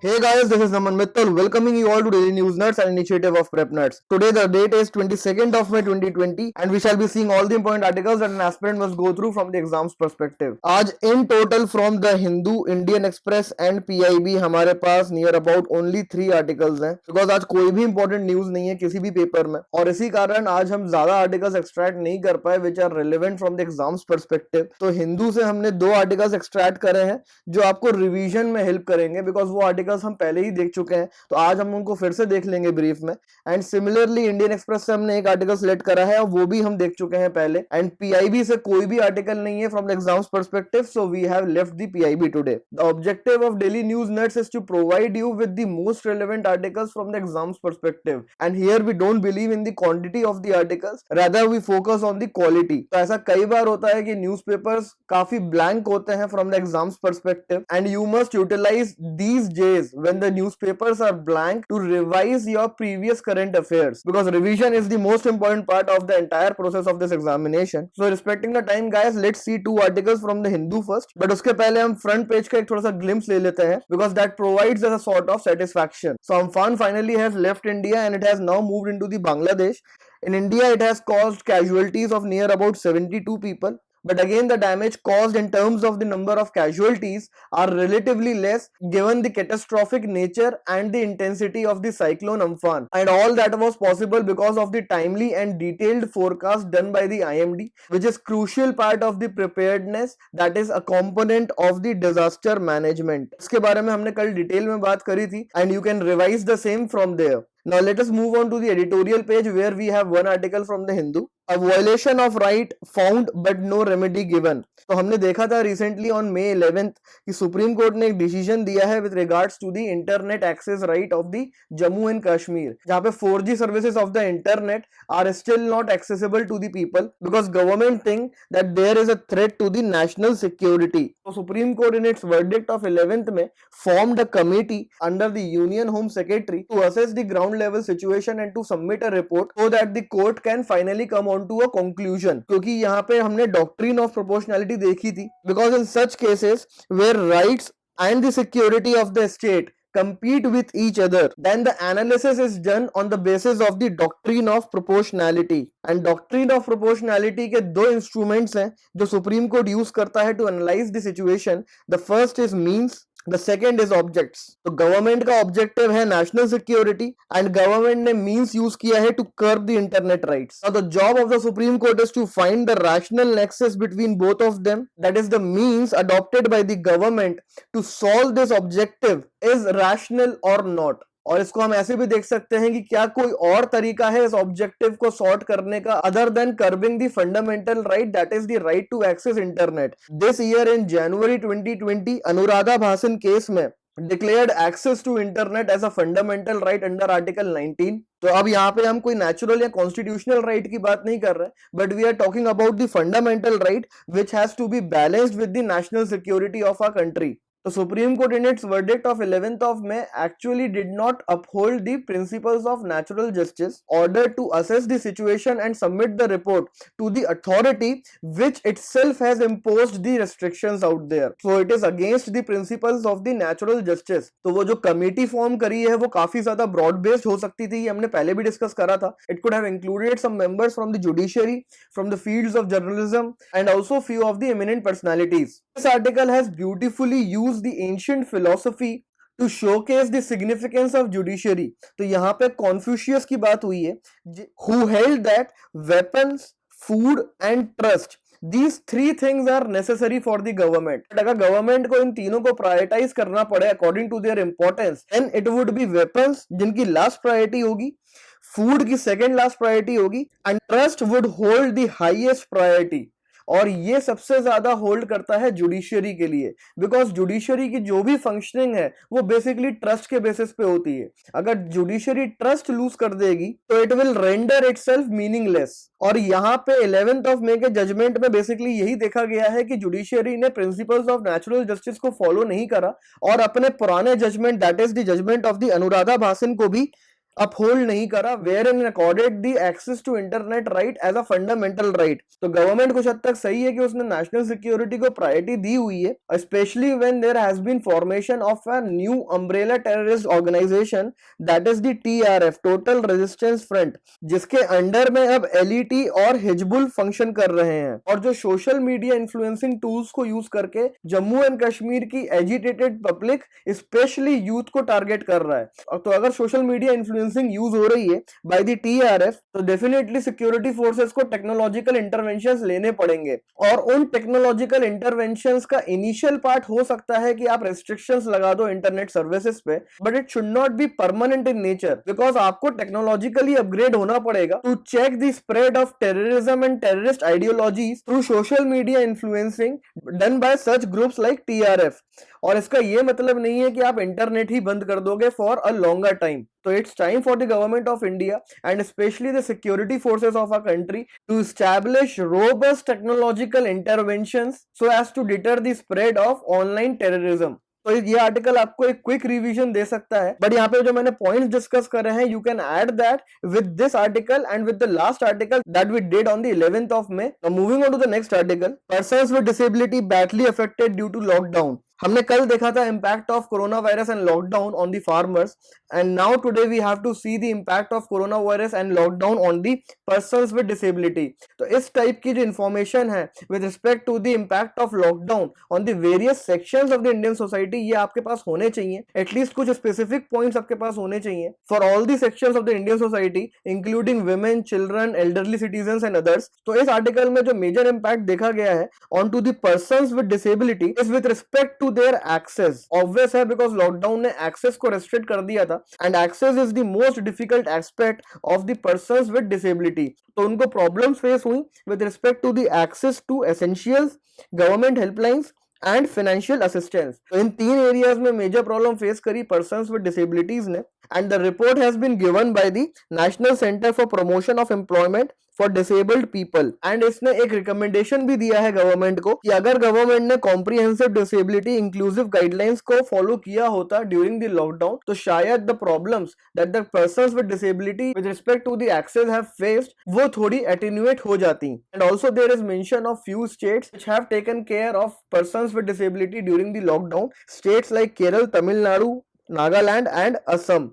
Hey guys, this is Naman Mittal welcoming you all to Daily News Nuts, an initiative of Prep Nuts. Today the date is 22nd of May 2020 and we shall be seeing all the important articles that an aspirant must go through from the exams perspective. आज in total from the Hindu, Indian Express and PIB हमारे पास near about only 3 articles हैं because आज कोई भी important news नहीं है किसी भी पेपर में और इसी कारण आज हम ज्यादा articles extract नहीं कर पाए which are relevant from the exams perspective. तो हिंदू से हमने 2 articles extract करे हैं जो आपको रिवीजन में हेल्प करेंगे बिकॉज वो आर्टिकल्स हम पहले ही देख चुके हैं तो आज हम उनको फिर से देख लेंगे ब्रीफ में. एंड सिमिलरली इंडियन एक्सप्रेस से हमने एक आर्टिकल सिलेक्ट करा है और वो भी हम देख चुके हैं पहले. एंड पीआईबी से कोई भी आर्टिकल नहीं है from the exams perspective so we have left the PIB today. The objective of daily news nuts is to provide you with the most relevant articles from the exams perspective and here we don't believe in the quantity of the articles rather we focus on the quality. तो ऐसा कई बार होता है कि newspapers काफी blank होते हैं from the exams perspective and you must utilize these days when the newspapers are blank to revise your previous current affairs because revision is the most important part of the entire process of this examination. So respecting the time guys, let's see 2 articles from the Hindu first, but उसके पहले हम front page का एक थोड़ा सा glimpse ले लेते हैं because that provides us a sort of satisfaction. So Amphan finally has left India and it has now moved into the Bangladesh. In India it has caused casualties of near about 72 people. But again, the damage caused in terms of the number of casualties are relatively less given the catastrophic nature and the intensity of the cyclone Amphan. And all that was possible because of the timely and detailed forecast done by the IMD, which is crucial part of the preparedness that is a component of the disaster management. इसके बारे में हमने कल detail में बात करी थी and you can revise the same from there. Now let us move on to the editorial page where we have one article from the Hindu. A violation of right found but no remedy given. तो हमने देखा था recently on May 11th कि supreme court ने एक decision दिया है with regards to the internet access right of the Jammu and Kashmir जहाँ पे 4G services of the internet are still not accessible to the people because government think that there is a threat to the national security. तो supreme court in its verdict of 11th में formed a committee under the Union Home Secretary to assess the ground level situation and to submit a report so that the court can finally come on to a conclusion. क्योंकि यहाँ पे हमने doctrine of proportionality देखी थी because in such cases where rights and the security of the state compete with each other then the analysis is done on the basis of the doctrine of proportionality. and doctrine of proportionality के दो instruments हैं जो supreme court use करता है to analyze the situation. The first is means, the second is objects. तो government का objective है national security and government ने मींस यूज किया है to curb the internet rights. Now the job of the Supreme Court is to find the rational nexus between both of them, that is the means adopted by the government to solve this objective is rational or not. और इसको हम ऐसे भी देख सकते हैं कि क्या कोई और तरीका है इस ऑब्जेक्टिव को सॉर्ट करने का other than curbing the fundamental right that is the right to access internet. This year in January 2020 Anuradha Bhasin case में declared access to internet as a fundamental right under article 19. तो अब यहाँ पे हम कोई नेचुरल या कॉन्स्टिट्यूशनल राइट की बात नहीं कर रहे but we are talking about the fundamental right which has to be balanced with the national security of our country. The Supreme Court in its verdict of 11th of May actually did not uphold the principles of natural justice ordered to assess the situation and submit the report to the authority which itself has imposed the restrictions out there. So it is against the principles of the natural justice. तो वो जो committee form करी है वो काफी ज्यादा broad based हो सकती थी, ये हमने पहले भी डिस्कस करा था. It could have included some members from the judiciary, from the fields of journalism and also few of the eminent personalities. This article has beautifully used the ancient philosophy to showcase the significance of judiciary. तो यहाँ पे Confucius की बात हुई है who held that weapons, food and trust, these three things are necessary for the government. अगर government को इन तीनों को प्रायोरिटाइज करना पड़े according to their importance then it would be weapons जिनकी लास्ट प्रायोरिटी होगी, फूड की सेकेंड लास्ट प्रायोरिटी होगी and trust would hold the highest priority. और ये सबसे ज्यादा होल्ड करता है जुडिशियरी के लिए बिकॉज जुडिशियरी की जो भी फंक्शनिंग है वो बेसिकली ट्रस्ट के बेसिस पे होती है. अगर जुडिशियरी ट्रस्ट लूज कर देगी तो it will render itself meaningless. और यहाँ पे 11th ऑफ मे के जजमेंट में बेसिकली यही देखा गया है कि जुडिशियरी ने प्रिंसिपल्स ऑफ नेचुरल जस्टिस को फॉलो नहीं करा और अपने पुराने judgement that is the judgement of the Anuradha Bhasin को भी अपहोल्ड नहीं करा, where in accorded the access to internet right as a fundamental right. तो गवर्नमेंट कुछ हद तक सही है कि उसने नेशनल सिक्योरिटी को प्रायोरिटी दी हुई है, specially when there has been formation of a new umbrella terrorist organisation that is the TRF, total resistance front, जिसके अंडर में अब LET और हिजबुल फंक्शन कर रहे हैं, और जो सोशल मीडिया इन्फ्लुएंसिंग टूल्स को यूज करके जम्मू एंड कश्मीर की एजिटेटेड पब्लिक स्पेशली यूथ को टारगेट कर रहा है। तो अगर सोशल मीडिया इन्फ्लुएंसिंग यूज हो रही है बाय द TRF, तो डेफिनेटली सिक्योरिटी फोर्सेस को टेक्नोलॉजिकल इंटरवेंशंस लेने पड़ेंगे, और उन टेक्नोलॉजिकल इंटरवेंशंस का इनिशियल पार्ट हो सकता है कि आप रेस्ट्रिक्शंस लगा दो इंटरनेट सर्विसेज पे, but it should not be permanent in nature, because आपको टेक्नोलॉजिकली अपग्रेड होना पड़ेगा to check the spread of terrorism and terrorist ideologies through social media influencing done by such groups like TRF। और इसका ये मतलब नहीं है कि आप इंटरनेट ही बंद कर दोगे फॉर अ लॉन्गर टाइम। तो it's time for the government of India and specially the security forces of our country to establish robust technological interventions so as to deter the spread of online terrorism. तो ये article आपको एक quick revision दे सकता है, but यहाँ पे जो मैंने पॉइंट्स डिस्कस करे हैं, you can add that with this article and with the last article that we did on the 11th of May। Moving on to the next article, persons with disability badly affected due to lockdown. हमने कल देखा था impact of corona virus and lockdown on the farmers, and now today we have to see the impact of corona virus and lockdown on the persons with disability. तो इस type की जो information है with respect to the impact of lockdown on the various sections of the Indian society, ये आपके पास होने चाहिए, at least कुछ स्पेसिफिक पॉइंट्स आपके पास होने चाहिए for all the sections of the Indian society including women, children, elderly citizens and others. तो इस आर्टिकल में जो मेजर इम्पैक्ट देखा गया है on to the persons with disability is with respect to their access. Obvious है because lockdown ने access को रेस्ट्रिक्ट कर दिया था, and access is the most difficult aspect of the persons with disability. तो उनको प्रॉब्लम्स फेस हुई with respect to the access to essentials, government helplines and financial assistance. तो इन तीन एरियाज में मेजर प्रॉब्लम फेस करी पर्सन्स विद डिसेबिलिटीज ने, and the report has been given by the national centre for promotion of employment for disabled people. And इसने एक recommendation भी दिया है गवर्नमेंट को कि अगर गवर्नमेंट ने कॉम्प्रिहेंसिव डिसेबिलिटी इंक्लूसिव गाइडलाइंस को फॉलो किया होता ड्यूरिंग द लॉकडाउन, तो शायद the problems that the persons with disability with respect to the access have faced वो थोड़ी एटेन्यूएट हो जाती। And also there is mention of few states which have taken care of persons with disability during the lockdown, states like Kerala, Tamil Nadu, Nagaland and Assam.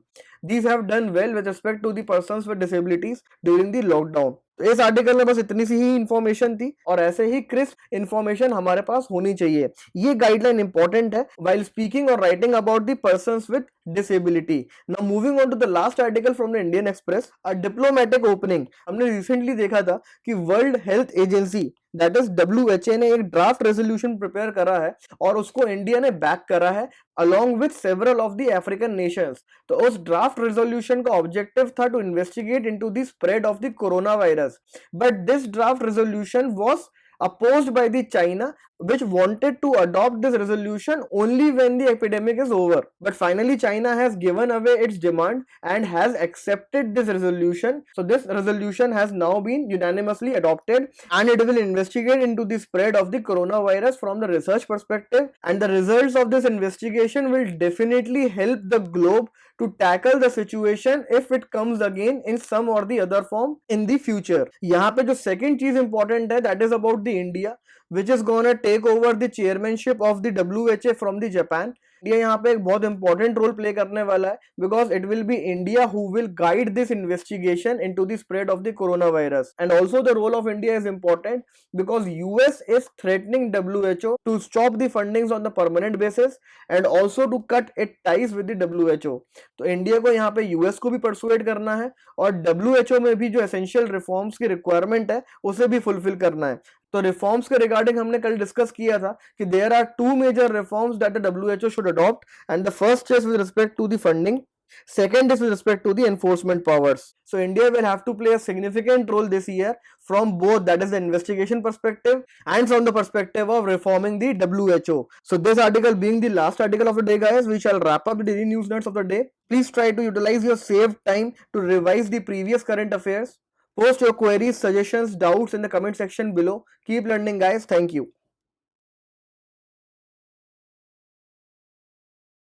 These have done well with respect to the persons with disabilities during the lockdown. तो इस article में बस इतनी सी ही information थी, और ऐसे ही crisp information हमारे पास होनी चाहिए। ये गाइडलाइन इंपॉर्टेंट है व्हाइल स्पीकिंग और writing about the persons with disability. Now moving on to the last article from the Indian Express, a diplomatic opening. हमने रिसेंटली देखा था कि world health agency that is WHO ने एक draft resolution prepare करा है, और उसको इंडिया ने बैक करा है along with several of the African nations। तो उस ड्राफ्ट रेजोल्यूशन का ऑब्जेक्टिव था to investigate into the spread of the corona virus, but this draft resolution was opposed by the China, which wanted to adopt this resolution only when the epidemic is over. But finally China has given away its demand and has accepted this resolution. So this resolution has now been unanimously adopted, and it will investigate into the spread of the coronavirus from the research perspective, and the results of this investigation will definitely help the globe to tackle the situation if it comes again in some or the other form in the future। यहाँ पे जो second चीज important है, that is about the India which is gonna take over the chairmanship of the WHO from the Japan। India यहाँ पे एक बहुत important role play करने वाला है, because it will be India who will guide this investigation into the spread of the corona virus. And also the role of India is important because US is threatening WHO to stop the fundings on the permanent basis and also to cut it ties with the WHO। तो India को यहाँ पे US को भी persuade करना है, और WHO में भी जो एसेंशियल रिफॉर्म्स की रिक्वायरमेंट है उसे भी फुलफिल करना है। तो रिफॉर्म्स के रिगार्डिंग हमने कल डिस्कस किया था कि there are two major reforms that the WHO should adopt, and the first is with respect to the funding, second is with respect to the enforcement powers। So India will have to play a significant role this year from both, that is the investigation perspective and from the perspective of reforming the WHO। So this article being the last article of the day, guys, we shall wrap up the daily news nuts of the day। Please try to utilize your saved time to revise the previous current affairs। Post your queries, suggestions, doubts in the comment section below। Keep learning, guys. Thank you।